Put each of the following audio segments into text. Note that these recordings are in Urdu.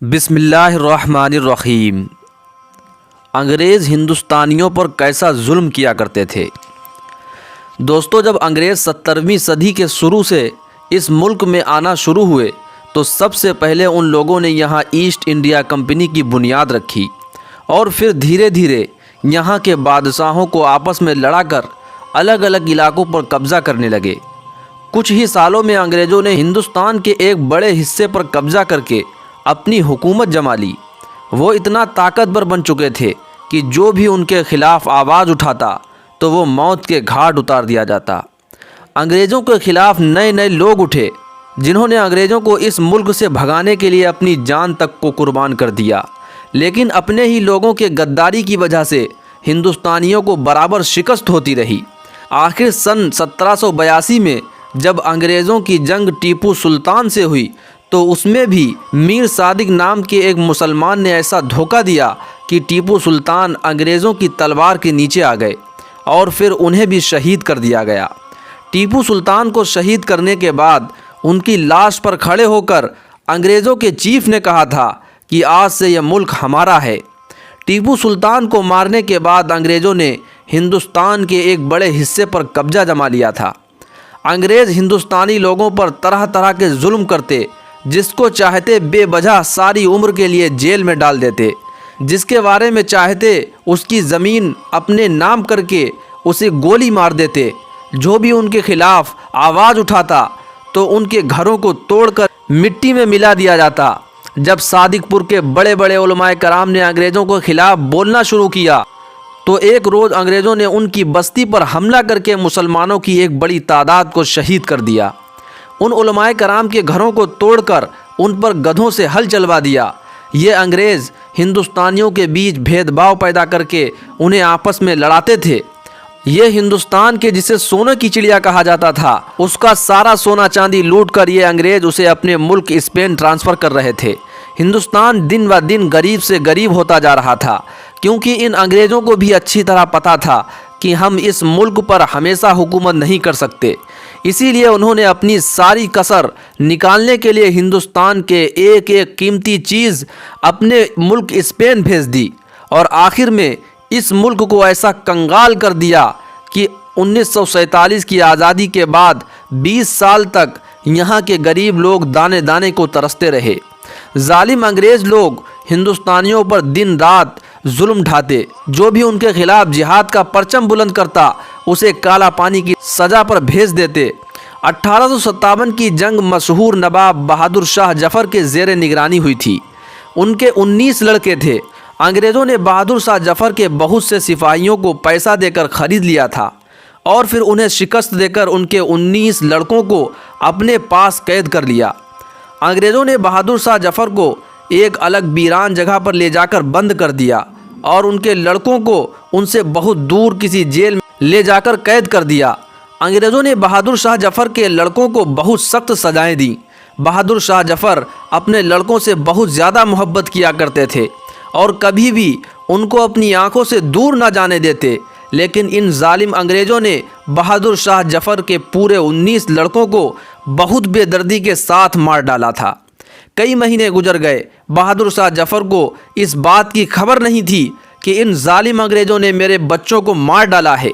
بسم اللہ الرحمن الرحیم۔ انگریز ہندوستانیوں پر کیسا ظلم کیا کرتے تھے۔ دوستو، جب انگریز 17ویں صدی کے شروع سے اس ملک میں آنا شروع ہوئے تو سب سے پہلے ان لوگوں نے یہاں ایسٹ انڈیا کمپنی کی بنیاد رکھی اور پھر دھیرے دھیرے یہاں کے بادشاہوں کو آپس میں لڑا کر الگ الگ علاقوں پر قبضہ کرنے لگے۔ کچھ ہی سالوں میں انگریزوں نے ہندوستان کے ایک بڑے حصے پر قبضہ کر کے اپنی حکومت جما لی۔ وہ اتنا طاقتور بن چکے تھے کہ جو بھی ان کے خلاف آواز اٹھاتا تو وہ موت کے گھاٹ اتار دیا جاتا۔ انگریزوں کے خلاف نئے نئے لوگ اٹھے جنہوں نے انگریزوں کو اس ملک سے بھگانے کے لیے اپنی جان تک کو قربان کر دیا، لیکن اپنے ہی لوگوں کے غداری کی وجہ سے ہندوستانیوں کو برابر شکست ہوتی رہی۔ آخر سن 1782 میں جب انگریزوں کی جنگ ٹیپو سلطان سے ہوئی تو اس میں بھی میر صادق نام کے ایک مسلمان نے ایسا دھوکہ دیا کہ ٹیپو سلطان انگریزوں کی تلوار کے نیچے آ گئے اور پھر انہیں بھی شہید کر دیا گیا۔ ٹیپو سلطان کو شہید کرنے کے بعد ان کی لاش پر کھڑے ہو کر انگریزوں کے چیف نے کہا تھا کہ آج سے یہ ملک ہمارا ہے۔ ٹیپو سلطان کو مارنے کے بعد انگریزوں نے ہندوستان کے ایک بڑے حصے پر قبضہ جما لیا تھا۔ انگریز ہندوستانی لوگوں پر طرح طرح کے ظلم کرتے، جس کو چاہتے بے وجہ ساری عمر کے لیے جیل میں ڈال دیتے، جس کے بارے میں چاہتے اس کی زمین اپنے نام کر کے اسے گولی مار دیتے۔ جو بھی ان کے خلاف آواز اٹھاتا تو ان کے گھروں کو توڑ کر مٹی میں ملا دیا جاتا۔ جب صادق پور کے بڑے بڑے علماء کرام نے انگریزوں کے خلاف بولنا شروع کیا تو ایک روز انگریزوں نے ان کی بستی پر حملہ کر کے مسلمانوں کی ایک بڑی تعداد کو شہید کر دیا۔ ان علماء کرام کے گھروں کو توڑ کر ان پر گدھوں سے ہل چلوا دیا۔ یہ انگریز ہندوستانیوں کے بیچ بھید بھاؤ پیدا کر کے انہیں آپس میں لڑاتے تھے۔ یہ ہندوستان کے جسے سونے کی چڑیا کہا جاتا تھا، اس کا سارا سونا چاندی لوٹ کر یہ انگریز اسے اپنے ملک اسپین ٹرانسفر کر رہے تھے۔ ہندوستان دن و دن غریب سے غریب ہوتا جا رہا تھا، کیونکہ ان انگریزوں کو بھی اچھی طرح پتہ تھا کہ ہم اس ملک پر ہمیشہ حکومت نہیں کر سکتے۔ اسی لیے انہوں نے اپنی ساری کسر نکالنے کے لیے ہندوستان کے ایک ایک قیمتی چیز اپنے ملک اسپین بھیج دی اور آخر میں اس ملک کو ایسا کنگال کر دیا کہ 1947 کی آزادی کے بعد 20 سال تک یہاں کے غریب لوگ دانے دانے کو ترستے رہے۔ ظالم انگریز لوگ ہندوستانیوں پر دن رات ظلم ڈھاتے، جو بھی ان کے خلاف جہاد کا پرچم بلند کرتا اسے کالا پانی کی سزا پر بھیج دیتے۔ 1857 کی جنگ مشہور نواب بہادر شاہ ظفر کے زیر نگرانی ہوئی تھی۔ ان کے 19 لڑکے تھے۔ انگریزوں نے بہادر شاہ ظفر کے بہت سے سپاہیوں کو پیسہ دے کر خرید لیا تھا اور پھر انہیں شکست دے کر ان کے 19 لڑکوں کو اپنے پاس قید کر لیا۔ انگریزوں نے بہادر شاہ ظفر کو ایک الگ ویران جگہ پر لے جا کر بند کر دیا اور ان کے لڑکوں کو ان سے بہت دور کسی جیل میں لے جا کر قید کر دیا۔ انگریزوں نے بہادر شاہ ظفر کے لڑکوں کو بہت سخت سزائیں دیں۔ بہادر شاہ ظفر اپنے لڑکوں سے بہت زیادہ محبت کیا کرتے تھے اور کبھی بھی ان کو اپنی آنکھوں سے دور نہ جانے دیتے، لیکن ان ظالم انگریزوں نے بہادر شاہ ظفر کے پورے 19 لڑکوں کو بہت بے دردی کے ساتھ مار ڈالا تھا۔ کئی مہینے گزر گئے، بہادر شاہ ظفر کو اس بات کی خبر نہیں تھی کہ ان ظالم انگریزوں نے میرے بچوں کو مار ڈالا ہے۔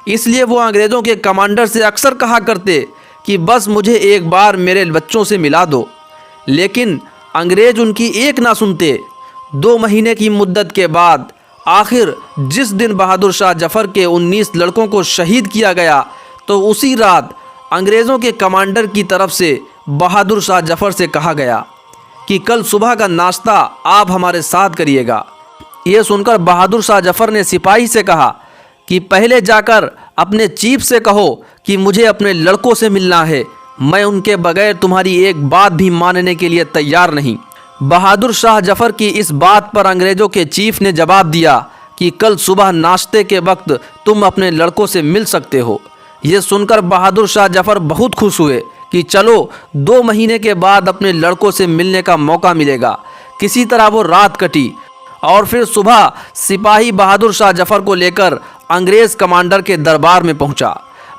اس لیے وہ انگریزوں کے کمانڈر سے اکثر کہا کرتے کہ بس مجھے ایک بار میرے بچوں سے ملا دو، لیکن انگریز ان کی ایک نہ سنتے۔ 2 مہینے کی مدت کے بعد آخر جس دن بہادر شاہ ظفر کے 19 لڑکوں کو شہید کیا گیا تو اسی رات انگریزوں کے کمانڈر کی طرف سے بہادر شاہ ظفر سے کہا گیا کہ کل صبح کا ناشتہ آپ ہمارے ساتھ کریے گا۔ یہ سن کر بہادر شاہ ظفر نے سپاہی سے کہا کہ پہلے جا کر اپنے چیف سے کہو کہ مجھے اپنے لڑکوں سے ملنا ہے، میں ان کے بغیر تمہاری ایک بات بھی ماننے کے لیے تیار نہیں۔ بہادر شاہ ظفر کی اس بات پر انگریزوں کے چیف نے جواب دیا کہ کل صبح ناشتے کے وقت تم اپنے لڑکوں سے مل سکتے ہو۔ یہ سن کر بہادر شاہ ظفر بہت خوش ہوئے کہ چلو 2 مہینے کے بعد اپنے لڑکوں سے ملنے کا موقع ملے گا۔ کسی طرح وہ رات کٹی اور پھر صبح سپاہی بہادر شاہ ظفر کو لے کر انگریز کمانڈر کے دربار میں پہنچا۔